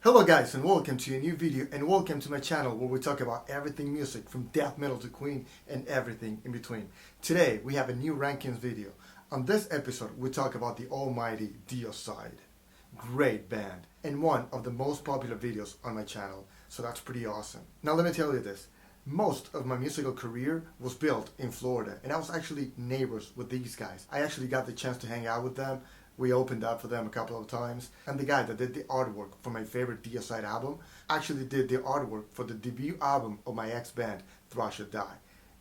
Hello guys and welcome to a new video and welcome to my channel where we talk about everything music from death metal to Queen and everything in between. Today we have a new rankings video. On this episode we talk about the almighty DEICIDE. Great band and one of the most popular videos on my channel, so that's pretty awesome. Now let me tell you this. Most of my musical career was built in Florida and I was actually neighbors with these guys. I actually got the chance to hang out with them. We opened up for them a couple of times, and the guy that did the artwork for my favorite DEICIDE album actually did the artwork for the debut album of my ex-band, Thrash or Die,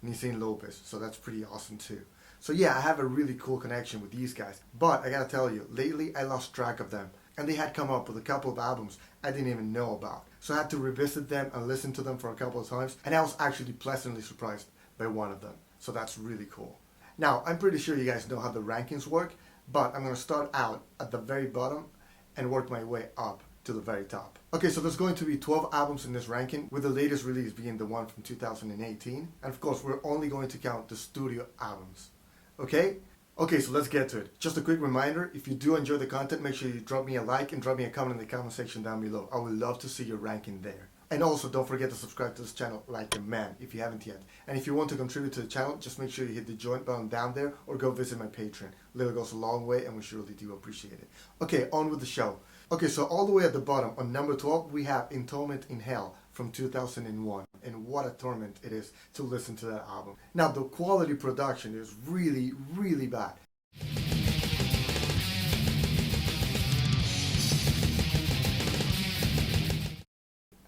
Nissan Lopez, so that's pretty awesome too. So yeah, I have a really cool connection with these guys, but I gotta tell you, lately I lost track of them, and they had come up with a couple of albums I didn't even know about. So I had to revisit them and listen to them for a couple of times, and I was actually pleasantly surprised by one of them, so that's really cool. Now, I'm pretty sure you guys know how the rankings work, but I'm going to start out at the very bottom and work my way up to the very top. Okay, so there's going to be 12 albums in this ranking, with the latest release being the one from 2018. And of course, we're only going to count the studio albums. Okay? Okay, so let's get to it. Just a quick reminder, if you do enjoy the content, make sure you drop me a like and drop me a comment in the comment section down below. I would love to see your ranking there. And also, don't forget to subscribe to this channel like a man if you haven't yet. And if you want to contribute to the channel, just make sure you hit the join button down there or go visit my Patreon. Little goes a long way and we surely do appreciate it. Okay, on with the show. Okay, so all the way at the bottom, on number 12, we have Torment in Hell from 2001. And what a torment it is to listen to that album. Now, the quality production is really, really bad.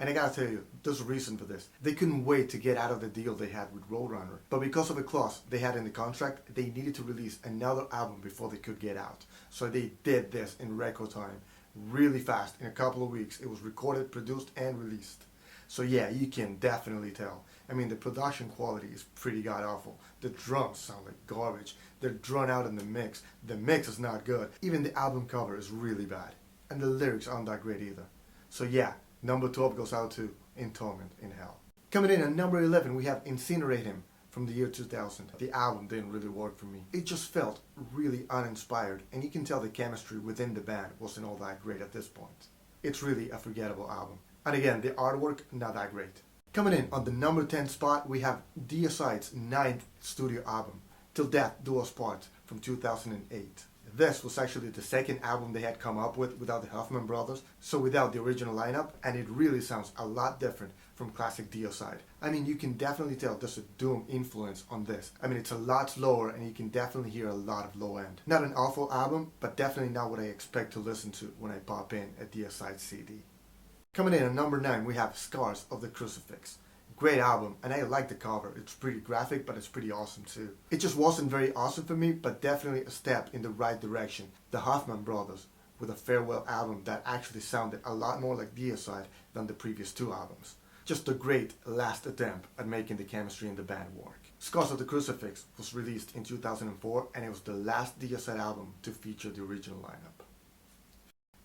And I gotta tell you, there's a reason for this. They couldn't wait to get out of the deal they had with Roadrunner. But because of a clause they had in the contract, they needed to release another album before they could get out. So they did this in record time, really fast. In a couple of weeks, it was recorded, produced, and released. So yeah, you can definitely tell. I mean, the production quality is pretty god-awful. The drums sound like garbage. They're drawn out in the mix. The mix is not good. Even the album cover is really bad. And the lyrics aren't that great either. So yeah, number 12 goes out to Torment in Hell. Coming in at number 11, we have Incinerate Him from the year 2000. The album didn't really work for me. It just felt really uninspired, and you can tell the chemistry within the band wasn't all that great at this point. It's really a forgettable album. And again, the artwork, not that great. Coming in on the number 10 spot, we have DEICIDE's 9th studio album, Till Death Do Us Part from 2008. This was actually the second album they had come up with without the Huffman brothers, so without the original lineup, and it really sounds a lot different from classic DEICIDE. I mean, you can definitely tell there's a Doom influence on this. I mean, it's a lot slower and you can definitely hear a lot of low end. Not an awful album, but definitely not what I expect to listen to when I pop in a DEICIDE CD. Coming in at number 9, we have Scars of the Crucifix. Great album, and I like the cover. It's pretty graphic, but it's pretty awesome too. It just wasn't very awesome for me, but definitely a step in the right direction. The Huffman brothers with a farewell album that actually sounded a lot more like DEICIDE than the previous two albums. Just a great last attempt at making the chemistry in the band work. Scars of the Crucifix was released in 2004, and it was the last DEICIDE album to feature the original lineup.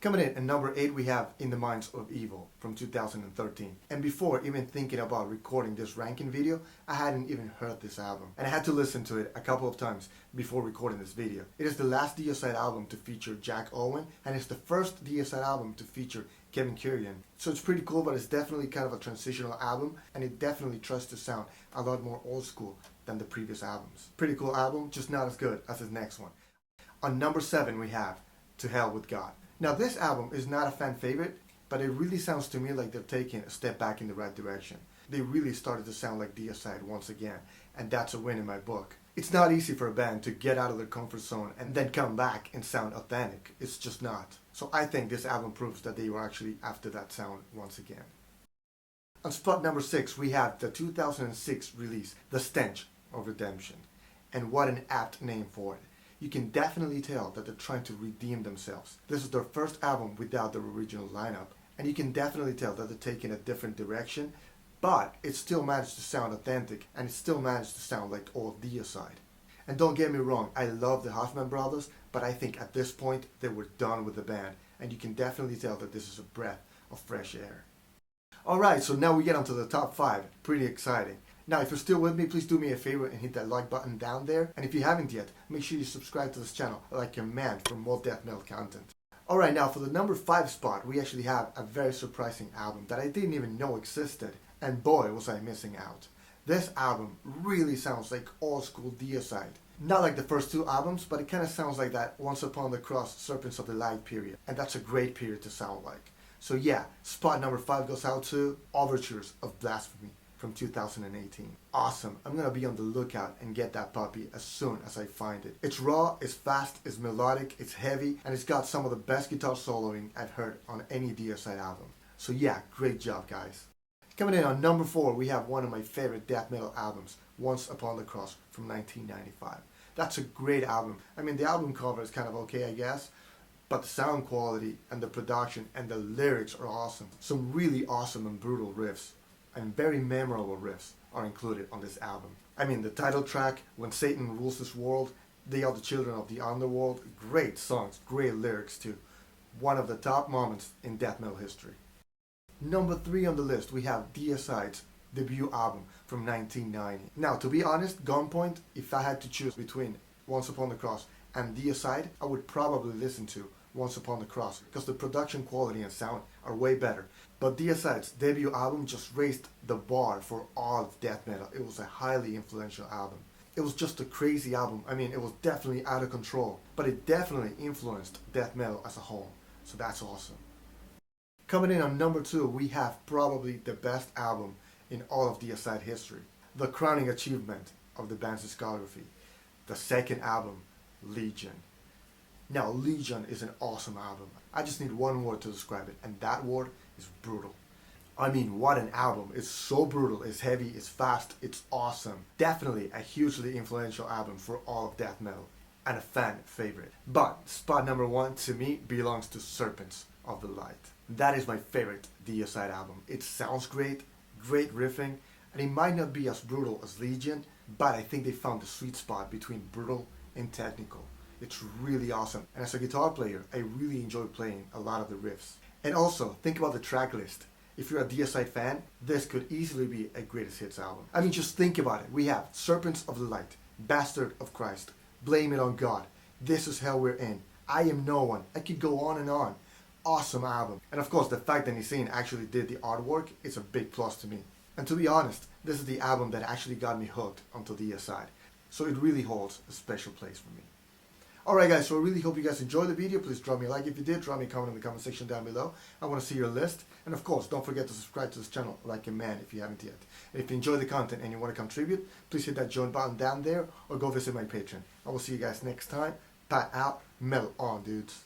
Coming in at number 8, we have In the Minds of Evil from 2013. And before even thinking about recording this ranking video, I hadn't even heard this album. And I had to listen to it a couple of times before recording this video. It is the last DEICIDE album to feature Jack Owen, and it's the first DEICIDE album to feature Kevin Kirian. So it's pretty cool, but it's definitely kind of a transitional album, and it definitely tries to sound a lot more old school than the previous albums. Pretty cool album, just not as good as his next one. On number 7, we have To Hell with God. Now, this album is not a fan favorite, but it really sounds to me like they're taking a step back in the right direction. They really started to sound like DEICIDE once again, and that's a win in my book. It's not easy for a band to get out of their comfort zone and then come back and sound authentic. It's just not. So I think this album proves that they were actually after that sound once again. On spot number 6, we have the 2006 release, The Stench of Redemption. And what an apt name for it. You can definitely tell that they're trying to redeem themselves. This is their first album without their original lineup, and you can definitely tell that they're taking a different direction, but it still managed to sound authentic, and it still managed to sound like old DEICIDE. And don't get me wrong, I love the Huffman brothers, but I think at this point they were done with the band, and you can definitely tell that this is a breath of fresh air. Alright, so now we get onto the top 5. Pretty exciting. Now, if you're still with me, please do me a favor and hit that like button down there. And if you haven't yet, make sure you subscribe to this channel like a man for more death metal content. Alright, now for the number 5 spot, we actually have a very surprising album that I didn't even know existed, and boy was I missing out. This album really sounds like old school DEICIDE. Not like the first 2 albums, but it kind of sounds like that Once Upon the Cross, Serpents of the Light period, and that's a great period to sound like. So yeah, spot number 5 goes out to Overtures of Blasphemy from 2018. Awesome. I'm gonna be on the lookout and get that puppy as soon as I find it. It's raw, it's fast, it's melodic, it's heavy, and it's got some of the best guitar soloing I've heard on any DEICIDE album. So yeah, great job guys. Coming in on number 4, we have one of my favorite death metal albums, Once Upon the Cross from 1995. That's a great album. I mean, the album cover is kind of okay, I guess, but the sound quality and the production and the lyrics are awesome. Some really awesome and brutal riffs and very memorable riffs are included on this album. I mean, the title track, When Satan Rules This World, They Are the Children of the Underworld, great songs, great lyrics too. One of the top moments in death metal history. Number 3 on the list, we have DEICIDE's debut album from 1990. Now, to be honest, Gunpoint, if I had to choose between Once Upon the Cross and DEICIDE, I would probably listen to Once Upon the Cross because the production quality and sound are way better. But DEICIDE's debut album just raised the bar for all of death metal. It was a highly influential album. It was just a crazy album. I mean, it was definitely out of control, but it definitely influenced death metal as a whole. So that's awesome. Coming in on number 2, we have probably the best album in all of DEICIDE history. The crowning achievement of the band's discography. The second album, Legion. Now, Legion is an awesome album. I just need one word to describe it, and that word is brutal. I mean, what an album. It's so brutal, it's heavy, it's fast, it's awesome. Definitely a hugely influential album for all of death metal, and a fan favorite. But spot number 1 to me belongs to Serpents of the Light. That is my favorite DEICIDE album. It sounds great, great riffing, and it might not be as brutal as Legion, but I think they found the sweet spot between brutal and technical. It's really awesome, and as a guitar player, I really enjoy playing a lot of the riffs. And also, think about the track list. If you're a DEICIDE fan, this could easily be a greatest hits album. I mean, just think about it. We have Serpents of the Light, Bastard of Christ, Blame It on God, This Is Hell We're In, I Am No One. I could go on and on. Awesome album. And of course, the fact that Niseen actually did the artwork is a big plus to me. And to be honest, this is the album that actually got me hooked onto DEICIDE. So it really holds a special place for me. Alright guys, so I really hope you guys enjoyed the video. Please drop me a like if you did. Drop me a comment in the comment section down below. I want to see your list. And of course, don't forget to subscribe to this channel like a man if you haven't yet. And if you enjoy the content and you want to contribute, please hit that join button down there or go visit my Patreon. I will see you guys next time. Pat out, metal on, dudes.